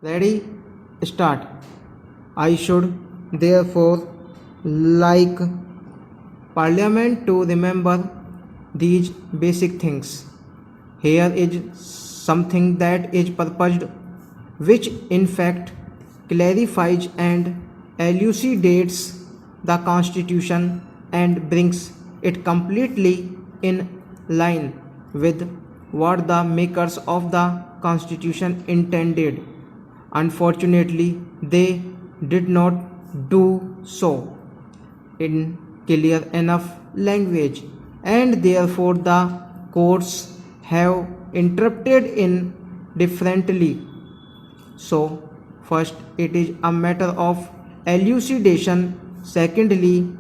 Ready? Start. I should therefore like Parliament to remember these basic things. Here is something that is purposed, which in fact clarifies and elucidates the Constitution and brings it completely in line with what the makers of the Constitution intended. Unfortunately, they did not do so in clear enough language, and therefore the courts have interpreted in differently. So first, it is a matter of elucidation. Secondly,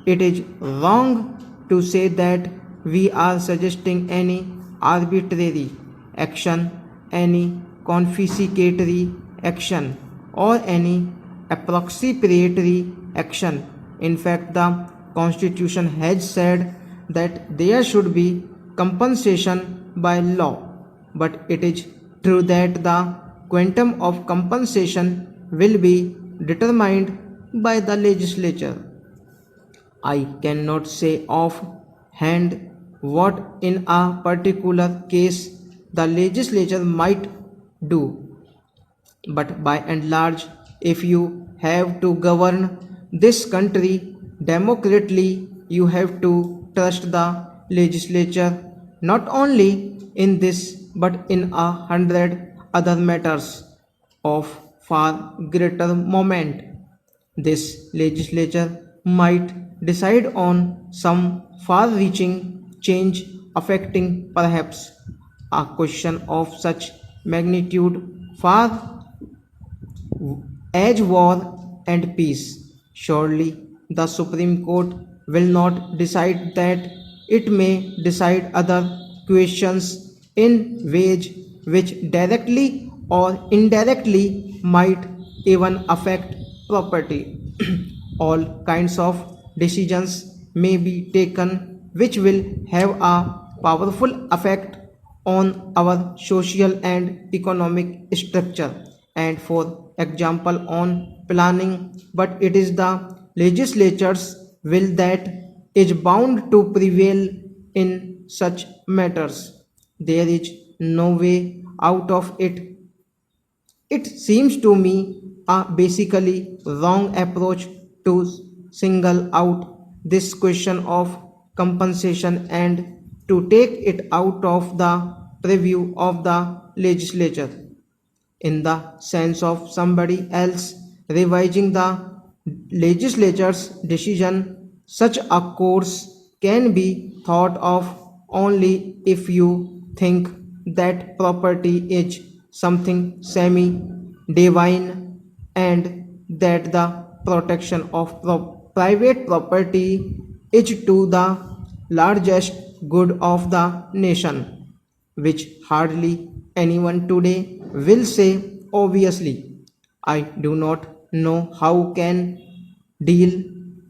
it is wrong to say that we are suggesting any arbitrary action, any confiscatory action, or any appropriatory action. In fact, the Constitution has said that there should be compensation by law, but it is true that the quantum of compensation will be determined by the legislature. I cannot say offhand what in a particular case the legislature might do, but by and large, if you have to govern this country democratically, you have to trust the legislature not only in this but in 100 other matters of far greater moment. This legislature might decide on some far reaching change affecting perhaps a question of such magnitude far as war and peace. Surely the Supreme Court will not decide that. It may decide other questions in ways which directly or indirectly might even affect property. All kinds of decisions may be taken which will have a powerful effect on our social and economic structure, and for example on planning, but it is the legislature's will that is bound to prevail in such matters. There is no way out of it. It seems to me a basically wrong approach to single out this question of compensation and to take it out of the purview of the legislature in the sense of somebody else revising the legislature's decision. Such a course can be thought of only if you think that property is something semi divine and that the protection of private property is to the largest good of the nation, which hardly anyone today will say obviously. I do not know how can deal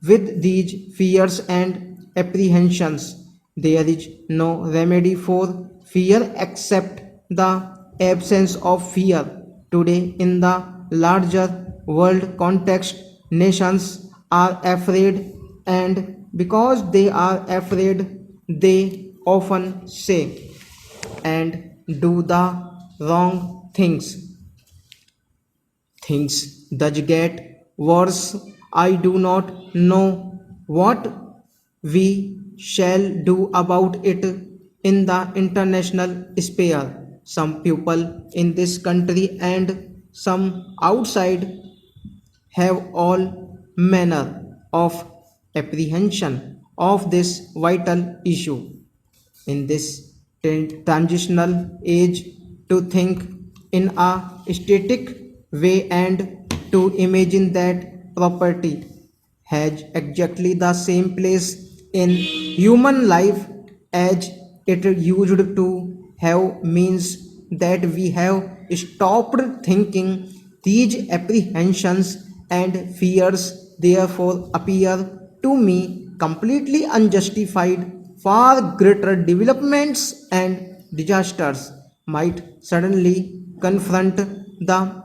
with these fears and apprehensions. There is no remedy for fear except the absence of fear. Today, in the larger world context, nations are afraid, and because they are afraid, they often say and do the wrong things. Things thus get worse. I do not know what we shall do about it in the international sphere. Some people in this country and some outside have all manner of apprehension of this vital issue in this transitional age. To think in a static way and to imagine that property has exactly the same place in human life as it used to have means that we have stopped thinking. These apprehensions and fears therefore appear to me completely unjustified. Far greater developments and disasters might suddenly confront the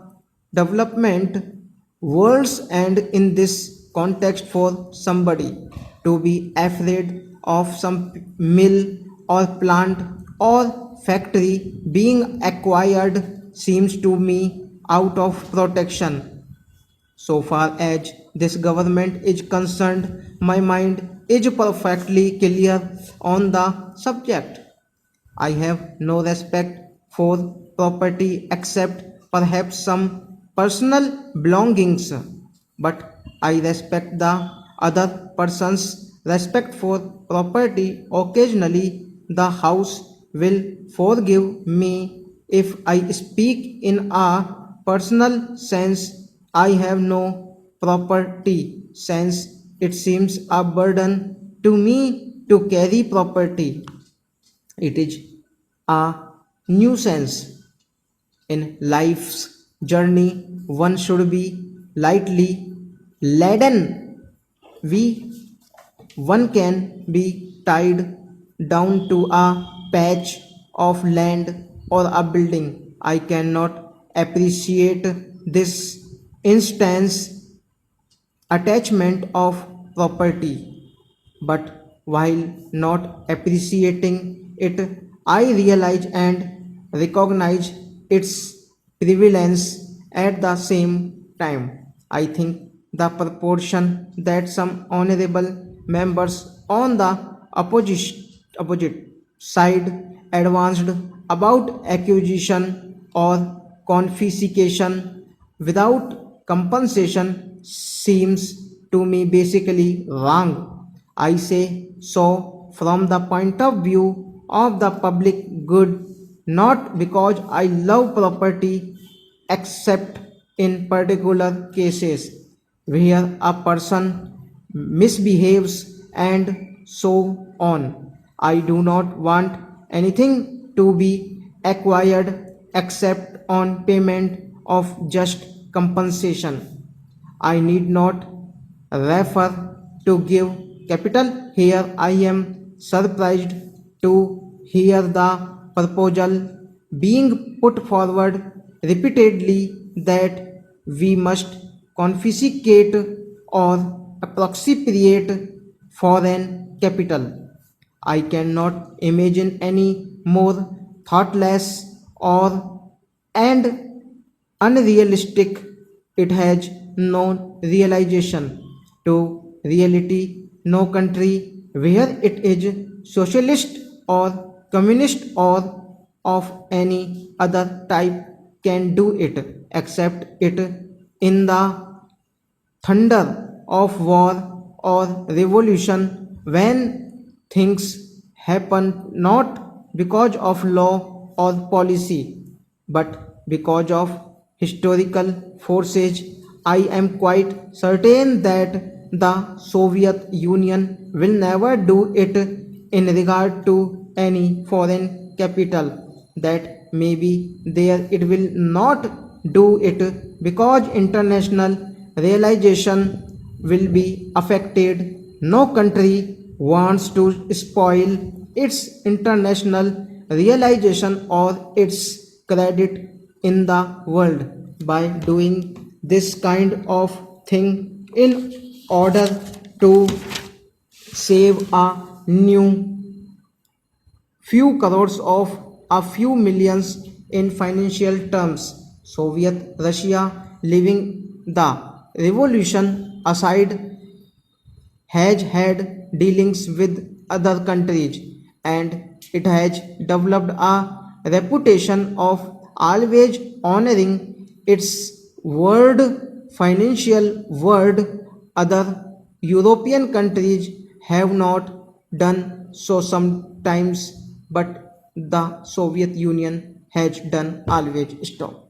development worlds, and in this context for somebody to be afraid of some mill or plant or factory being acquired seems to me out of protection. So far as this government is concerned, my mind is perfectly clear on the subject. I have no respect for property except perhaps some personal belongings, but I respect the other person's respect for property. Occasionally, the House will forgive me if I speak in a personal sense. I have no property sense. It seems a burden to me to carry property. It is a nuisance. In life's journey, one should be lightly laden. We one can be tied down to a patch of land or a building. I cannot appreciate this instance attachment of property. But while not appreciating it, I realize and recognize its prevalence at the same time. I think the proportion that some honorable members on the opposite side advanced about acquisition or confiscation without compensation seems to me basically wrong. I say so from the point of view of the public good, not because I love property, except in particular cases where a person misbehaves and so on. I do not want anything to be acquired except on payment of just compensation. I need not refer to give capital here. I am surprised to hear the proposal being put forward repeatedly that we must confiscate or appropriate foreign capital. I cannot imagine any more thoughtless or and unrealistic. It has no realization to reality. No country where it is socialist or communist or of any other type can do it except it in the thunder of war or revolution when things happen not because of law or policy but because of historical forces. I am quite certain that the Soviet Union will never do it in regard to any foreign capital that may be there. It will not do it because international realization will be affected. No country wants to spoil its international realization or its credit in the world by doing this kind of thing in order to save a new few crores of a few millions in financial terms. Soviet Russia, leaving the revolution aside, has had dealings with other countries and it has developed a reputation of always honoring its word, financial word. Other European countries have not done so sometimes, but the Soviet Union has done always. Stop.